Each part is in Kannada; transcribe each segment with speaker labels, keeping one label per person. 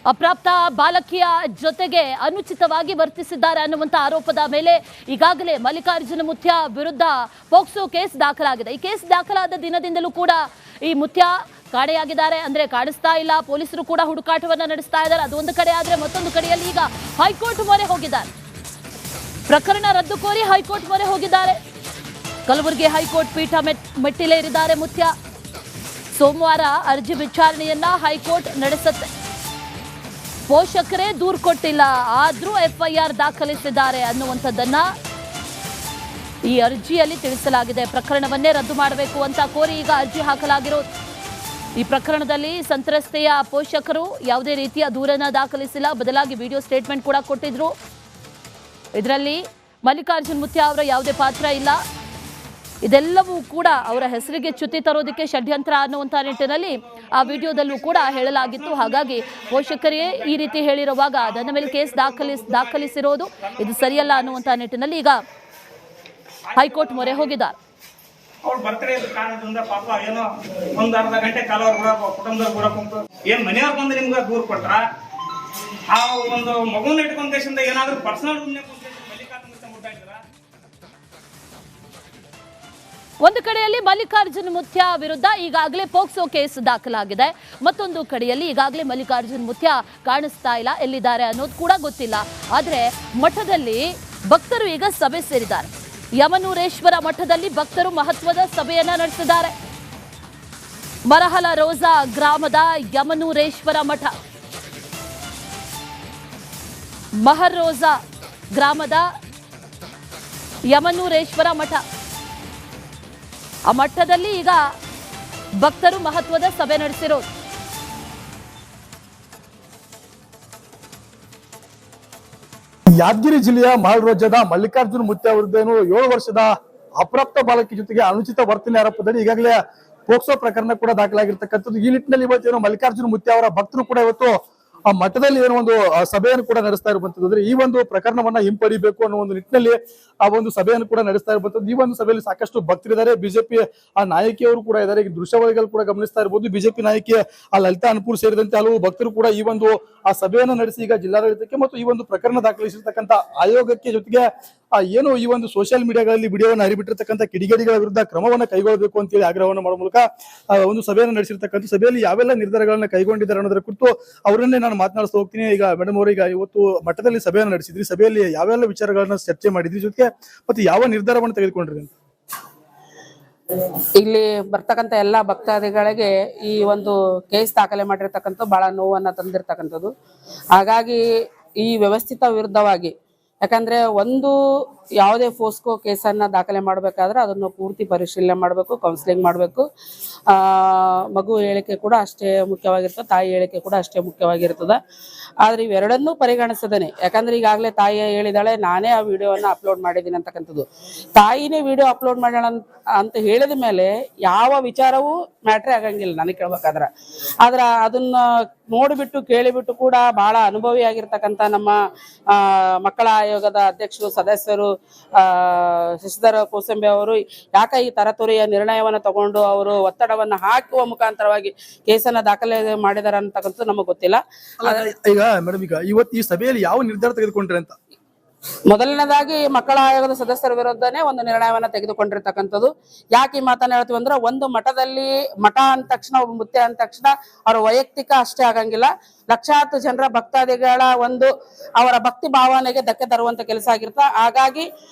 Speaker 1: ಅಪ್ರಾಪ್ತ ಬಾಲಕಿಯ ಜೊತೆಗೆ ಅನುಚಿತವಾಗಿ ವರ್ತಿಸಿದ್ದಾರೆ ಅನ್ನುವಂತ ಆರೋಪದ ಮೇಲೆ ಈಗಾಗಲೇ ಮಲ್ಲಿಕಾರ್ಜುನ ಮುತ್ಯ ವಿರುದ್ಧ ಪೋಕ್ಸೋ ಕೇಸ್ ದಾಖಲಾಗಿದೆ. ಈ ಕೇಸ್ ದಾಖಲಾದ ದಿನದಿಂದಲೂ ಕೂಡ ಈ ಮುತ್ಯ ಕಾಣೆಯಾಗಿದ್ದಾರೆ, ಅಂದ್ರೆ ಕಾಣಿಸ್ತಾ ಇಲ್ಲ. ಪೊಲೀಸರು ಕೂಡ ಹುಡುಕಾಟವನ್ನ ನಡೆಸ್ತಾ ಇದ್ದಾರೆ. ಅದೊಂದು ಕಡೆ ಆದ್ರೆ ಮತ್ತೊಂದು ಕಡೆಯಲ್ಲಿ ಈಗ ಹೈಕೋರ್ಟ್ ಮೊರೆ ಹೋಗಿದ್ದಾರೆ. ಪ್ರಕರಣ ರದ್ದು ಕೋರಿ ಹೈಕೋರ್ಟ್ ಮೊರೆ ಹೋಗಿದ್ದಾರೆ. ಕಲಬುರಗಿ ಹೈಕೋರ್ಟ್ ಪೀಠ ಮೆಟ್ಟಿಲೇರಿದ್ದಾರೆ ಮುತ್ಯ. ಸೋಮವಾರ ಅರ್ಜಿ ವಿಚಾರಣೆಯನ್ನ ಹೈಕೋರ್ಟ್ ನಡೆಸುತ್ತೆ. ಪೋಷಕರೇ ದೂರು ಕೊಟ್ಟಿಲ್ಲ, ಆದ್ರೂ ಎಫ್ಐಆರ್ ದಾಖಲಿಸಿದ್ದಾರೆ ಅನ್ನುವಂಥದ್ದನ್ನ ಈ ಅರ್ಜಿಯಲ್ಲಿ ತಿಳಿಸಲಾಗಿದೆ. ಪ್ರಕರಣವನ್ನೇ ರದ್ದು ಮಾಡಬೇಕು ಅಂತ ಕೋರಿ ಈಗ ಅರ್ಜಿ ಹಾಕಲಾಗಿರೋದು. ಈ ಪ್ರಕರಣದಲ್ಲಿ ಸಂತ್ರಸ್ತೆಯ ಪೋಷಕರು ಯಾವುದೇ ರೀತಿಯ ದೂರನ್ನ ದಾಖಲಿಸಿಲ್ಲ, ಬದಲಾಗಿ ವಿಡಿಯೋ ಸ್ಟೇಟ್ಮೆಂಟ್ ಕೂಡ ಕೊಟ್ಟಿದ್ರು. ಇದರಲ್ಲಿ ಮಲ್ಲಿಕಾರ್ಜುನ್ ಮುತ್ಯ ಅವರ ಯಾವುದೇ ಪಾತ್ರ ಇಲ್ಲ. ಇದೆಲ್ಲವೂ ಕೂಡ ಅವರ ಹೆಸರಿಗೆ ಚ್ಯುತಿ ತರೋದಕ್ಕೆ ಷಡ್ಯಂತ್ರ ಅನ್ನುವಂಥ ನಿಟ್ಟಿನಲ್ಲಿ ಆ ವಿಡಿಯೋದಲ್ಲೂ ಕೂಡ ಹೇಳಲಾಗಿತ್ತು. ಹಾಗಾಗಿ ಪೋಷಕರೇ ಈ ರೀತಿ ಹೇಳಿರುವಾಗ ನನ್ನ ಮೇಲೆ ಕೇಸ್ ದಾಖಲಿಸಿರೋದು ಇದು ಸರಿಯಲ್ಲ ಅನ್ನುವಂಥ ನಿಟ್ಟಿನಲ್ಲಿ ಈಗ ಹೈಕೋರ್ಟ್ ಮೊರೆ ಹೋಗಿದ್ದಾರೆ.
Speaker 2: ಅವ್ರ ಬರ್ತ್ಡೇ ಕಾರಣದಿಂದ ಪಾಪ ಏನೋ ಒಂದು ಅರ್ಧ ಗಂಟೆ ಕಾಲ ಕುಟುಂಬದವ್ರು ಕೂಡ ಕುಂತು ಏನ್ ಮನೆಯವ್ರು ಬಂದು ನಿಮ್ಗೆ ದೂರ ಕೊಟ್ರ ಆ ಒಂದು ಮಗುನ ಇಟ್ಕೊಂಡ ದೇಶದಿಂದ ಏನಾದ್ರೂ ಪರ್ಸನಲ್
Speaker 1: ಒಂದು ಕಡೆಯಲ್ಲಿ ಮಲ್ಲಿಕಾರ್ಜುನ್ ಮುತ್ಯ ವಿರುದ್ಧ ಈಗಾಗಲೇ ಪೋಕ್ಸೋ ಕೇಸ್ ದಾಖಲಾಗಿದೆ. ಮತ್ತೊಂದು ಕಡೆಯಲ್ಲಿ ಈಗಾಗಲೇ ಮಲ್ಲಿಕಾರ್ಜುನ್ ಮುತ್ಯ ಕಾಣಿಸ್ತಾ ಇಲ್ಲ, ಎಲ್ಲಿದ್ದಾರೆ ಅನ್ನೋದು ಕೂಡ ಗೊತ್ತಿಲ್ಲ. ಆದರೆ ಮಠದಲ್ಲಿ ಭಕ್ತರು ಈಗ ಸಭೆ ಸೇರಿದ್ದಾರೆ. ಯಮನೂರೇಶ್ವರ ಮಠದಲ್ಲಿ ಭಕ್ತರು ಮಹತ್ವದ ಸಭೆಯನ್ನ ನಡೆಸಿದ್ದಾರೆ. ಮರಹಲ ರೋಜಾ ಗ್ರಾಮದ ಯಮನೂರೇಶ್ವರ ಮಠ, ಮಹರ್ ರೋಜಾ ಗ್ರಾಮದ ಯಮನೂರೇಶ್ವರ ಮಠ, ಆ ಮಠದಲ್ಲಿ ಈಗ ಭಕ್ತರು ಮಹತ್ವದ ಸಭೆ ನಡೆಸಿರೋದು.
Speaker 3: ಯಾದಗಿರಿ ಜಿಲ್ಲೆಯ ಮಹರ್ ರೋಜಾದ ಮಲ್ಲಿಕಾರ್ಜುನ ಮುತ್ಯ ವಿರುದ್ಧ 7 ವರ್ಷದ ಅಪ್ರಾಪ್ತ ಬಾಲಕಿ ಜೊತೆಗೆ ಅನುಚಿತ ವರ್ತನೆ ಆರೋಪದಲ್ಲಿ ಈಗಾಗಲೇ ಪೋಕ್ಸೋ ಪ್ರಕರಣ ಕೂಡ ದಾಖಲಾಗಿರ್ತಕ್ಕಂಥದ್ದು. ಈ ನಿಟ್ಟಿನಲ್ಲಿ ಇವತ್ತು ಮಲ್ಲಿಕಾರ್ಜುನ ಮುತ್ಯ ಅವರ ಭಕ್ತರು ಕೂಡ ಇವತ್ತು ಆ ಮಠದಲ್ಲಿ ಏನೋ ಒಂದು ಸಭೆಯನ್ನು ಕೂಡ ನಡೆಸ್ತಾ ಇರುವಂತದ್ದು. ಅಂದ್ರೆ ಈ ಒಂದು ಪ್ರಕರಣವನ್ನ ಹಿಂಪಡಿಬೇಕು ಅನ್ನೋ ಒಂದು ನಿಟ್ಟಿನಲ್ಲಿ ಆ ಒಂದು ಸಭೆಯನ್ನು ಕೂಡ ನಡೆಸ್ತಾ ಇರುವಂತದ್ದು. ಈ ಒಂದು ಸಭೆಯಲ್ಲಿ ಸಾಕಷ್ಟು ಭಕ್ತರಿದ್ದಾರೆ, ಬಿಜೆಪಿ ಆ ನಾಯಕಿಯವರು ಕೂಡ ಇದ್ದಾರೆ. ಈಗ ದೃಶ್ಯಾವಳಿಗಳು ಕೂಡ ಗಮನಿಸ್ತಾ ಇರಬಹುದು. ಬಿಜೆಪಿ ನಾಯಕಿ ಆ ಲಲಿತಾ ಅನ್ಪುರ್ ಸೇರಿದಂತೆ ಹಲವು ಭಕ್ತರು ಕೂಡ ಈ ಒಂದು ಆ ಸಭೆಯನ್ನು ನಡೆಸಿ ಈಗ ಜಿಲ್ಲಾಡಳಿತಕ್ಕೆ ಮತ್ತು ಈ ಒಂದು ಪ್ರಕರಣ ದಾಖಲಿಸಿರ್ತಕ್ಕಂಥ ಆಯೋಗಕ್ಕೆ ಜೊತೆಗೆ ಏನು ಈ ಒಂದು ಸೋಷಿಯಲ್ ಮೀಡಿಯಾಗಳಲ್ಲಿ ವಿಡಿಯೋವನ್ನು ಹರಿಬಿಟ್ಟಿರ್ತಕ್ಕಂಥ ಕಿಡಿಗೇಡಿಗಳ ವಿರುದ್ಧ ಕ್ರಮವನ್ನು ಕೈಗೊಳ್ಳಬೇಕು ಅಂತ ಹೇಳಿ ಆಗ್ರಹವನ್ನು ಮಾಡುವ ಮೂಲಕ ಒಂದು ಸಭೆಯನ್ನು ನಡೆಸಿರ್ತಕ್ಕಂಥ ಸಭೆಯಲ್ಲಿ ಯಾವೆಲ್ಲ ನಿರ್ಧಾರಗಳನ್ನ ಕೈಗೊಂಡಿದ್ದಾರೆ ಅನ್ನೋದರ ಕುರಿತು ಅವರನ್ನೇ ನಾನು ಮಾತನಾಡಿಸ್ತಾ ಹೋಗ್ತೀನಿ. ಈಗ ಮೇಡಮ್ ಅವರೀಗ ಇವತ್ತು ಮಠದಲ್ಲಿ ಸಭೆಯನ್ನು ನಡೆಸಿದ್ರಿ, ಸಭೆಯಲ್ಲಿ ಯಾವೆಲ್ಲ ವಿಚಾರಗಳನ್ನ ಚರ್ಚೆ ಮಾಡಿದ್ರಿ, ಜೊತೆಗೆ ಮತ್ತೆ ಯಾವ ನಿರ್ಧಾರವನ್ನು ತೆಗೆದುಕೊಂಡ್ರಿ ಅಂತ?
Speaker 4: ಇಲ್ಲಿ ಬರ್ತಕ್ಕಂಥ ಎಲ್ಲಾ ಭಕ್ತಾದಿಗಳಿಗೆ ಈ ಒಂದು ಕೇಸ್ ದಾಖಲೆ ಮಾಡಿರ್ತಕ್ಕಂಥ ಬಹಳ ನೋವನ್ನ ತಂದಿರ್ತಕ್ಕಂಥದ್ದು. ಹಾಗಾಗಿ ಈ ವ್ಯವಸ್ಥಿತ ವಿರುದ್ಧವಾಗಿ, ಯಾಕಂದ್ರೆ ಒಂದು ಯಾವುದೇ ಫೋಸ್ಕೋ ಕೇಸನ್ನ ದಾಖಲೆ ಮಾಡಬೇಕಾದ್ರೆ ಅದನ್ನು ಪೂರ್ತಿ ಪರಿಶೀಲನೆ ಮಾಡಬೇಕು, ಕೌನ್ಸಿಲಿಂಗ್ ಮಾಡಬೇಕು. ಮಗು ಹೇಳಿಕೆ ಕೂಡ ಅಷ್ಟೇ ಮುಖ್ಯವಾಗಿರ್ತದೆ, ತಾಯಿ ಹೇಳಿಕೆ ಕೂಡ ಅಷ್ಟೇ ಮುಖ್ಯವಾಗಿರ್ತದೆ. ಆದ್ರೆ ಇವೆರಡನ್ನೂ ಪರಿಗಣಿಸದೇನೆ, ಯಾಕಂದ್ರೆ ಈಗಾಗಲೇ ತಾಯಿ ಹೇಳಿದಾಳೆ ನಾನೇ ಆ ವಿಡಿಯೋವನ್ನ ಅಪ್ಲೋಡ್ ಮಾಡಿದ್ದೀನಿ ಅಂತಕ್ಕಂಥದ್ದು. ತಾಯಿನೇ ವಿಡಿಯೋ ಅಪ್ಲೋಡ್ ಮಾಡೋಣ ಅಂತ ಹೇಳಿದ ಮೇಲೆ ಯಾವ ವಿಚಾರವೂ ಮ್ಯಾಟ್ರೇ ಆಗಂಗಿಲ್ಲ ನನಗೆ ಕೇಳ್ಬೇಕಾದ್ರೆ. ಆದ್ರ ಅದನ್ನ ನೋಡಿಬಿಟ್ಟು ಕೇಳಿಬಿಟ್ಟು ಕೂಡ ಬಹಳ ಅನುಭವಿ ಆಗಿರ್ತಕ್ಕಂಥ ನಮ್ಮ ಮಕ್ಕಳ ಆಯೋಗದ ಅಧ್ಯಕ್ಷರು ಸದಸ್ಯರು ಶಶಿಧರ ಕೋಸಂಬಿ ಅವರು ಯಾಕೆ ಈ ತರತುರಿಯ ನಿರ್ಣಯವನ್ನ ತಗೊಂಡು ಅವರು ಒತ್ತಡವನ್ನ ಹಾಕುವ ಮುಖಾಂತರವಾಗಿ ಕೇಸನ್ನ ದಾಖಲೆ ಮಾಡಿದಾರ ಅಂತಕ್ಕಂಥದ್ದು ನಮಗೆ ಗೊತ್ತಿಲ್ಲ.
Speaker 3: ಈಗ ಮೇಡಮ್, ಈಗ ಇವತ್ತು ಈ ಸಭೆಯಲ್ಲಿ ಯಾವ ನಿರ್ಧಾರ ತೆಗೆದುಕೊಂಡ್ರಿ ಅಂತ?
Speaker 4: ಮೊದಲನೇದಾಗಿ ಮಕ್ಕಳ ಆಯೋಗದ ಸದಸ್ಯರ ವಿರುದ್ಧನೇ ಒಂದು ನಿರ್ಣಯವನ್ನ ತೆಗೆದುಕೊಂಡಿರ್ತಕ್ಕಂಥದ್ದು. ಯಾಕೆ ಈ ಮಾತನ್ನ ಹೇಳ್ತೀವಿ ಅಂದ್ರೆ, ಒಂದು ಮಠದಲ್ಲಿ ಮಠ ಅಂದ ತಕ್ಷಣ, ಒಬ್ಬ ಮುತ್ಯ ಅಂದ ತಕ್ಷಣ ಅವರ ವೈಯಕ್ತಿಕ ಅಷ್ಟೇ ಆಗಂಗಿಲ್ಲ, ಲಕ್ಷಾಂತರ ಜನರ ಭಕ್ತಾದಿಗಳ ಒಂದು ಅವರ ಭಕ್ತಿ ಭಾವನೆಗೆ ಧಕ್ಕೆ ತರುವಂತ ಕೆಲಸ ಆಗಿರ್ತ. ಹಾಗಾಗಿ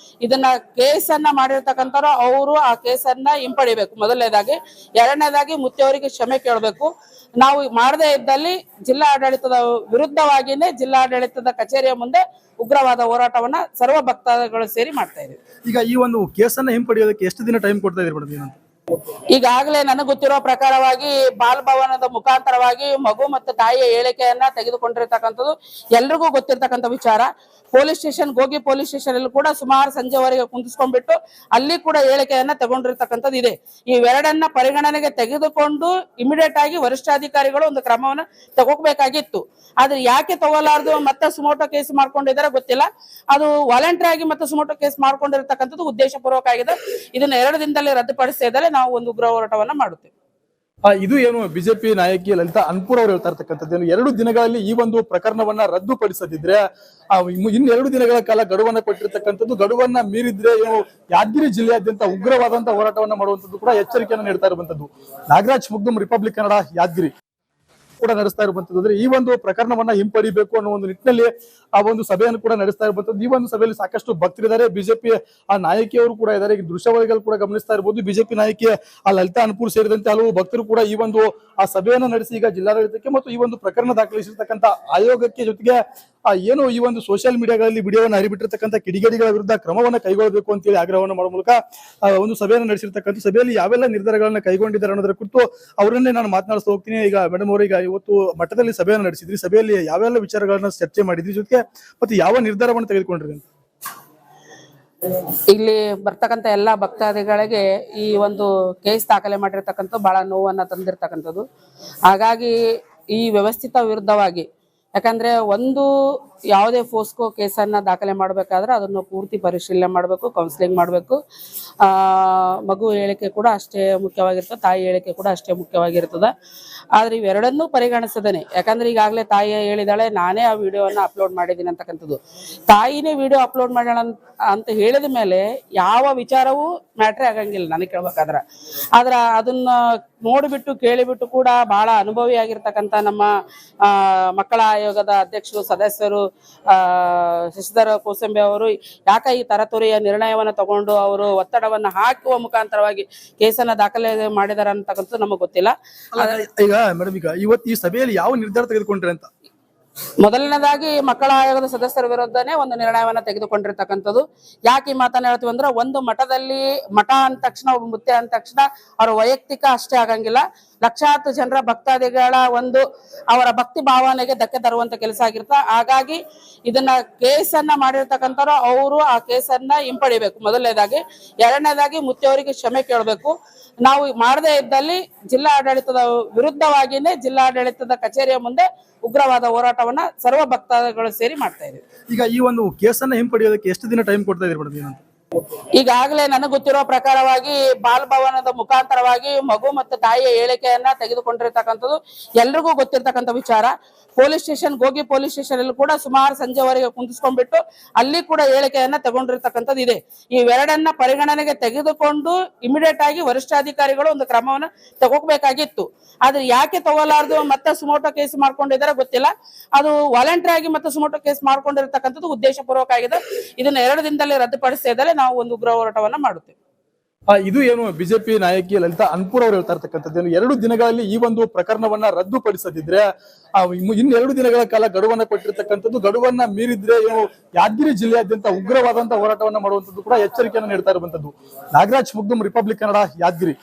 Speaker 4: ಇದನ್ನ ಕೇಸನ್ನ ಮಾಡಿರ್ತಕ್ಕಂಥವ್ರು ಅವರು ಆ ಕೇಸನ್ನ ಹಿಂಪಡಿಬೇಕು ಮೊದಲನೇದಾಗಿ. ಎರಡನೇದಾಗಿ ಮುತ್ಯವರಿಗೆ ಕ್ಷಮೆ ಕೇಳಬೇಕು. ನಾವು ಮಾಡದೇ ಇದ್ದಲ್ಲಿ ಜಿಲ್ಲಾ ಆಡಳಿತದ ವಿರುದ್ಧವಾಗಿನೇ ಜಿಲ್ಲಾಡಳಿತದ ಕಚೇರಿಯ ಮುಂದೆ ಉಗ್ರವಾದ ಹೋರಾಟವನ್ನ ಸರ್ವ ಭಕ್ತಾದಿಗಳು ಸೇರಿ ಮಾಡ್ತಾ ಇದ್ದೀವಿ.
Speaker 3: ಈಗ ಈ ಒಂದು ಕೇಸನ್ನ ಹಿಂಪಡೆಯೋದಕ್ಕೆ ಎಷ್ಟು ದಿನ ಟೈಮ್ ಕೊಡ್ತಾ ಇದೀರಿ ಮೇಡಮ್?
Speaker 4: ಈಗಾಗಲೇ ನನಗೆ ಗೊತ್ತಿರೋ ಪ್ರಕಾರವಾಗಿ ಬಾಲ್ ಭವನದ ಮುಖಾಂತರವಾಗಿ ಮಗು ಮತ್ತು ತಾಯಿಯ ಹೇಳಿಕೆಯನ್ನ ತೆಗೆದುಕೊಂಡಿರ್ತಕ್ಕಂಥದ್ದು ಎಲ್ರಿಗೂ ಗೊತ್ತಿರ್ತಕ್ಕಂಥ ವಿಚಾರ. ಪೊಲೀಸ್ ಸ್ಟೇಷನ್ ಗೋಗಿ ಪೊಲೀಸ್ ಸ್ಟೇಷನ್ ಅಲ್ಲಿ ಕೂಡ ಸುಮಾರು ಸಂಜೆವರೆಗೆ ಕುಂದಿಸ್ಕೊಂಡ್ಬಿಟ್ಟು ಅಲ್ಲಿ ಕೂಡ ಹೇಳಿಕೆಯನ್ನ ತಗೊಂಡಿರ್ತಕ್ಕಂಥದ್ದು ಇದೆ. ಇವೆರಡನ್ನ ಪರಿಗಣನೆಗೆ ತೆಗೆದುಕೊಂಡು ಇಮಿಡಿಯೇಟ್ ಆಗಿ ವರಿಷ್ಠಾಧಿಕಾರಿಗಳು ಒಂದು ಕ್ರಮವನ್ನ ತಗೋಬೇಕಾಗಿತ್ತು. ಆದ್ರೆ ಯಾಕೆ ತಗೋಲಾರ್ದು ಮತ್ತೆ ಸುಮೋಟೋ ಕೇಸ್ ಮಾಡ್ಕೊಂಡಿದ್ದಾರೆ ಗೊತ್ತಿಲ್ಲ. ಅದು ವಾಲಂಟರಿ ಆಗಿ ಮತ್ತೆ ಸುಮೋಟೋ ಕೇಸ್ ಮಾಡ್ಕೊಂಡಿರ್ತಕ್ಕಂಥದ್ದು ಉದ್ದೇಶ ಪೂರ್ವಕ ಆಗಿದೆ. ಇದನ್ನ 2 ದಿನದಲ್ಲಿ ರದ್ದುಪಡಿಸ್ತಾ ಇದ್ದರೆ ನಾವು ಒಂದು ಉಗ್ರ ಹೋರಾಟವನ್ನ ಮಾಡುತ್ತೇವೆ.
Speaker 3: ಇದು ಏನು ಬಿಜೆಪಿ ನಾಯಕಿ ಲಲಿತಾ ಅನ್ಪುರ್ ಅವರು ಹೇಳ್ತಾ ಇರ್ತಕ್ಕಂಥದ್ದು ಏನು 2 ದಿನಗಳಲ್ಲಿ ಈ ಒಂದು ಪ್ರಕರಣವನ್ನ ರದ್ದುಪಡಿಸದಿದ್ರೆ ಇನ್ನು 2 ದಿನಗಳ ಕಾಲ ಗಡುವನ್ನ ಕೊಟ್ಟಿರ್ತಕ್ಕಂಥದ್ದು, ಗಡುವನ್ನ ಮೀರಿದ್ರೆ ಏನು ಯಾದಗಿರಿ ಜಿಲ್ಲೆಯಾದ್ಯಂತ ಉಗ್ರವಾದಂತಹ ಹೋರಾಟವನ್ನ ಮಾಡುವಂತದ್ದು ಕೂಡ ಎಚ್ಚರಿಕೆಯನ್ನು ನೀಡ್ತಾ ಇರುವಂತದ್ದು. ನಾಗರಾಜ್ ಮುಗ್ದುಂ, ರಿಪಬ್ಲಿಕ್ ಕನ್ನಡ, ಯಾದಗಿರಿ ಕೂಡ ನಡೆಸ್ತಾ ಇರುವಂತದ್ದು. ಈ ಒಂದು ಪ್ರಕರಣವನ್ನ ಹಿಂಪಡಿಬೇಕು ಅನ್ನೋ ಒಂದು ನಿಟ್ಟಿನಲ್ಲಿ ಆ ಒಂದು ಸಭೆಯನ್ನು ಕೂಡ ನಡೆಸ್ತಾ ಇರುವಂತದ್ದು. ಈ ಒಂದು ಸಭೆಯಲ್ಲಿ ಸಾಕಷ್ಟು ಭಕ್ತರಿದ್ದಾರೆ, ಬಿಜೆಪಿ ನಾಯಕಿಯವರು ಕೂಡ ಇದ್ದಾರೆ. ಈ ದೃಶ್ಯಾವಳಿಗಳು ಕೂಡ ಗಮನಿಸ್ತಾ ಇರಬಹುದು. ಬಿಜೆಪಿ ನಾಯಕಿ ಲಲಿತಾ ಅನ್ಪುರ್ ಸೇರಿದಂತೆ ಹಲವು ಭಕ್ತರು ಕೂಡ ಈ ಒಂದು ಆ ಸಭೆಯನ್ನು ನಡೆಸಿ ಈಗ ಜಿಲ್ಲಾಡಳಿತಕ್ಕೆ ಮತ್ತು ಈ ಒಂದು ಪ್ರಕರಣ ದಾಖಲಿಸಿರ್ತಕ್ಕಂಥ ಆಯೋಗಕ್ಕೆ, ಜೊತೆಗೆ ಏನು ಈ ಒಂದು ಸೋಷಿಯಲ್ ಮೀಡಿಯಾಗಳಲ್ಲಿ ವಿಡಿಯೋವನ್ನು ಹರಿಬಿಟ್ಟಿರ್ತಕ್ಕಂಥ ಕಿಡಿಗೇಡಿಗಳ ವಿರುದ್ಧ ಕ್ರಮವನ್ನ ಕೈಗೊಳ್ಳಬೇಕು ಅಂತೇಳಿ ಆಗ್ರಹವನ್ನು ಮಾಡುವ ಮೂಲಕ ಒಂದು ಸಭೆಯನ್ನು ನಡೆಸಿರ್ತಕ್ಕಂಥ ಸಭೆಯಲ್ಲಿ ಯಾವೆಲ್ಲ ನಿರ್ಧಾರಗಳನ್ನ ಕೈಗೊಂಡಿದ್ದಾರೆ ಅನ್ನೋದರ ಕುರಿತು ಅವರನ್ನೇ ನಾನು ಮಾತನಾಡಿಸ್ತಾ ಹೋಗ್ತೀನಿ. ಈಗ ಮೇಡಮ್ ಅವರು, ಈಗ ಇವತ್ತು ಮಠದಲ್ಲಿ ಸಭೆಯನ್ನು ನಡೆಸಿದ್ರಿ, ಸಭೆಯಲ್ಲಿ ಯಾವೆಲ್ಲ ವಿಚಾರಗಳನ್ನ ಚರ್ಚೆ ಮಾಡಿದ್ರಿ, ಜೊತೆಗೆ ಮತ್ತೆ ಯಾವ ನಿರ್ಧಾರವನ್ನು ತೆಗೆದುಕೊಂಡ್ರಿ ಅಂತ?
Speaker 4: ಇಲ್ಲಿ ಬರ್ತಕ್ಕಂಥ ಎಲ್ಲಾ ಭಕ್ತಾದಿಗಳಿಗೆ ಈ ಒಂದು ಕೇಸ್ ದಾಖಲೆ ಮಾಡಿರ್ತಕ್ಕಂಥ ಬಹಳ ನೋವನ್ನ ತಂದಿರ್ತಕ್ಕಂಥದ್ದು. ಹಾಗಾಗಿ ಈ ವ್ಯವಸ್ಥಿತ ವಿರುದ್ಧವಾಗಿ, ಯಾಕಂದ್ರೆ ಒಂದು ಯಾವುದೇ ಫೋಸ್ಕೋ ಕೇಸನ್ನ ದಾಖಲೆ ಮಾಡಬೇಕಾದ್ರೆ ಅದನ್ನು ಪೂರ್ತಿ ಪರಿಶೀಲನೆ ಮಾಡಬೇಕು, ಕೌನ್ಸಿಲಿಂಗ್ ಮಾಡಬೇಕು. ಮಗು ಹೇಳಿಕೆ ಕೂಡ ಅಷ್ಟೇ ಮುಖ್ಯವಾಗಿರ್ತದೆ, ತಾಯಿ ಹೇಳಿಕೆ ಕೂಡ ಅಷ್ಟೇ ಮುಖ್ಯವಾಗಿರ್ತದೆ. ಆದ್ರೆ ಇವೆರಡನ್ನೂ ಪರಿಗಣಿಸದೇನೆ, ಯಾಕಂದ್ರೆ ಈಗಾಗಲೇ ತಾಯಿ ಹೇಳಿದಾಳೆ, ನಾನೇ ಆ ವಿಡಿಯೋವನ್ನ ಅಪ್ಲೋಡ್ ಮಾಡಿದ್ದೀನಿ ಅಂತಕ್ಕಂಥದ್ದು. ತಾಯಿನೇ ವಿಡಿಯೋ ಅಪ್ಲೋಡ್ ಮಾಡೋಣ ಅಂತ ಹೇಳಿದ ಮೇಲೆ ಯಾವ ವಿಚಾರವೂ ಮ್ಯಾಟ್ರೇ ಆಗಂಗಿಲ್ಲ ನನಗೆ ಕೇಳ್ಬೇಕಾದ್ರೆ. ಆದ್ರ ಅದನ್ನ ನೋಡಿಬಿಟ್ಟು ಕೇಳಿಬಿಟ್ಟು ಕೂಡ ಬಹಳ ಅನುಭವಿ ಆಗಿರ್ತಕ್ಕಂಥ ನಮ್ಮ ಮಕ್ಕಳ ಆಯೋಗದ ಅಧ್ಯಕ್ಷರು, ಸದಸ್ಯರು ಶಶಿಧರ ಕೋಸಂಬೆ ಅವರು ಯಾಕೆ ಈ ತರತುರಿಯ ನಿರ್ಣಯವನ್ನ ತಗೊಂಡು ಅವರು ಒತ್ತಡವನ್ನ ಹಾಕುವ ಮುಖಾಂತರವಾಗಿ ಕೇಸನ್ನ ದಾಖಲೆ ಮಾಡಿದಾರೆ ಅಂತಕ್ಕಂಥದ್ದು ನಮಗೆ ಗೊತ್ತಿಲ್ಲ.
Speaker 3: ಈಗ ಮೇಡಮ್, ಈಗ ಇವತ್ತು ಈ ಸಭೆಯಲ್ಲಿ ಯಾವ ನಿರ್ಧಾರ ತೆಗೆದುಕೊಂಡ್ರೆ ಅಂತ?
Speaker 4: ಮೊದಲನೇದಾಗಿ ಮಕ್ಕಳ ಆಯೋಗದ ಸದಸ್ಯರ ವಿರುದ್ಧನೇ ಒಂದು ನಿರ್ಣಯವನ್ನ ತೆಗೆದುಕೊಂಡಿರ್ತಕ್ಕಂಥದ್ದು. ಯಾಕೆ ಈ ಮಾತನ್ನ ಹೇಳ್ತೀವಿ ಅಂದ್ರೆ, ಒಂದು ಮಠದಲ್ಲಿ ಮಠ ಅಂದ ತಕ್ಷಣ, ಒಬ್ಬ ಮುತ್ಯ ಅಂದ ತಕ್ಷಣ ಅವ್ರ ವೈಯಕ್ತಿಕ ಅಷ್ಟೇ ಆಗಂಗಿಲ್ಲ, ಲಕ್ಷಾಂತರ ಜನರ ಭಕ್ತಾದಿಗಳ ಒಂದು ಅವರ ಭಕ್ತಿ ಭಾವನೆಗೆ ಧಕ್ಕೆ ತರುವಂತ ಕೆಲಸ ಆಗಿರ್ತ. ಹಾಗಾಗಿ ಇದನ್ನ ಕೇಸನ್ನ ಮಾಡಿರ್ತಕ್ಕಂಥವ್ರು ಅವರು ಆ ಕೇಸನ್ನ ಹಿಂಪಡಿಬೇಕು ಮೊದಲನೇದಾಗಿ. ಎರಡನೇದಾಗಿ ಮುತ್ಯವರಿಗೆ ಕ್ಷಮೆ ಕೇಳಬೇಕು. ನಾವು ಮಾಡದೇ ಇದ್ದಲ್ಲಿ ಜಿಲ್ಲಾ ಆಡಳಿತದ ವಿರುದ್ಧವಾಗಿನೇ ಜಿಲ್ಲಾಡಳಿತದ ಕಚೇರಿಯ ಮುಂದೆ ಉಗ್ರವಾದ ಹೋರಾಟವನ್ನ ಸರ್ವ ಭಕ್ತಾದಿಗಳು ಸೇರಿ ಮಾಡ್ತಾ ಇದ್ದೀವಿ.
Speaker 3: ಈಗ ಈ ಒಂದು ಕೇಸನ್ನ ಹಿಂಪಡೆಯೋದಕ್ಕೆ ಎಷ್ಟು ದಿನ ಟೈಮ್ ಕೊಡ್ತಾ ಇದ್ದೀರಿ ಮೇಡಮ್?
Speaker 4: ಈಗಾಗಲೇ ನನಗೆ ಗೊತ್ತಿರೋ ಪ್ರಕಾರವಾಗಿ ಬಾಲ್ ಭವನದ ಮುಖಾಂತರವಾಗಿ ಮಗು ಮತ್ತು ತಾಯಿಯ ಹೇಳಿಕೆಯನ್ನ ತೆಗೆದುಕೊಂಡಿರ್ತಕ್ಕಂಥದ್ದು ಎಲ್ರಿಗೂ ಗೊತ್ತಿರ್ತಕ್ಕಂಥ ವಿಚಾರ. ಪೊಲೀಸ್ ಸ್ಟೇಷನ್ ಹೋಗಿ ಪೊಲೀಸ್ ಸ್ಟೇಷನ್ ಅಲ್ಲಿ ಕೂಡ ಸುಮಾರು ಸಂಜೆವರೆಗೆ ಕುಂದಿಸ್ಕೊಂಡ್ಬಿಟ್ಟು ಅಲ್ಲಿ ಕೂಡ ಹೇಳಿಕೆಯನ್ನ ತಗೊಂಡಿರ್ತಕ್ಕಂಥದ್ದು ಇದೆ. ಇವೆರಡನ್ನ ಪರಿಗಣನೆಗೆ ತೆಗೆದುಕೊಂಡು ಇಮಿಡಿಯೇಟ್ ಆಗಿ ವರಿಷ್ಠಾಧಿಕಾರಿಗಳು ಒಂದು ಕ್ರಮವನ್ನ ತಗೋಬೇಕಾಗಿತ್ತು. ಆದ್ರೆ ಯಾಕೆ ತಗೋಲಾರ್ದು ಮತ್ತೆ ಸುಮೋಟೋ ಕೇಸ್ ಮಾಡ್ಕೊಂಡಿದ್ದಾರೆ ಗೊತ್ತಿಲ್ಲ. ಅದು ವಾಲಂಟರಿ ಆಗಿ ಮತ್ತೆ ಸುಮೋಟೋ ಕೇಸ್ ಮಾಡ್ಕೊಂಡಿರ್ತಕ್ಕಂಥದ್ದು ಉದ್ದೇಶ ಪೂರ್ವಕ ಆಗಿದೆ. ಇದನ್ನ 2 ದಿನದಲ್ಲಿ ರದ್ದುಪಡಿಸ್ತಾ ಇದ್ದರೆ ನಾವು ಒಂದು ಉಗ್ರ ಹೋರಾಟವನ್ನ ಮಾಡುತ್ತೇವೆ.
Speaker 3: ಇದು ಏನು ಬಿಜೆಪಿ ನಾಯಕಿ ಲಲಿತಾ ಅನ್ಪುರ್ ಅವರು ಹೇಳ್ತಾ ಇರ್ತಕ್ಕಂಥದ್ದು, 2 ದಿನಗಳಲ್ಲಿ ಈ ಒಂದು ಪ್ರಕರಣವನ್ನ ರದ್ದುಪಡಿಸದಿದ್ರೆ ಇನ್ನು 2 ದಿನಗಳ ಕಾಲ ಗಡುವನ್ನ ಕೊಟ್ಟಿರ್ತಕ್ಕಂಥದ್ದು, ಗಡುವನ್ನ ಮೀರಿದ್ರೆ ಏನು ಯಾದಗಿರಿ ಜಿಲ್ಲೆಯಾದ್ಯಂತ ಉಗ್ರವಾದಂತಹ ಹೋರಾಟವನ್ನ ಮಾಡುವಂತದ್ದು ಕೂಡ ಎಚ್ಚರಿಕೆಯನ್ನು ನೀಡ್ತಾ ಇರುವಂತದ್ದು. ನಾಗರಾಜ್ ಮುಗ್ದುಂ, ರಿಪಬ್ಲಿಕ್ ಕನ್ನಡ, ಯಾದಗಿರಿ.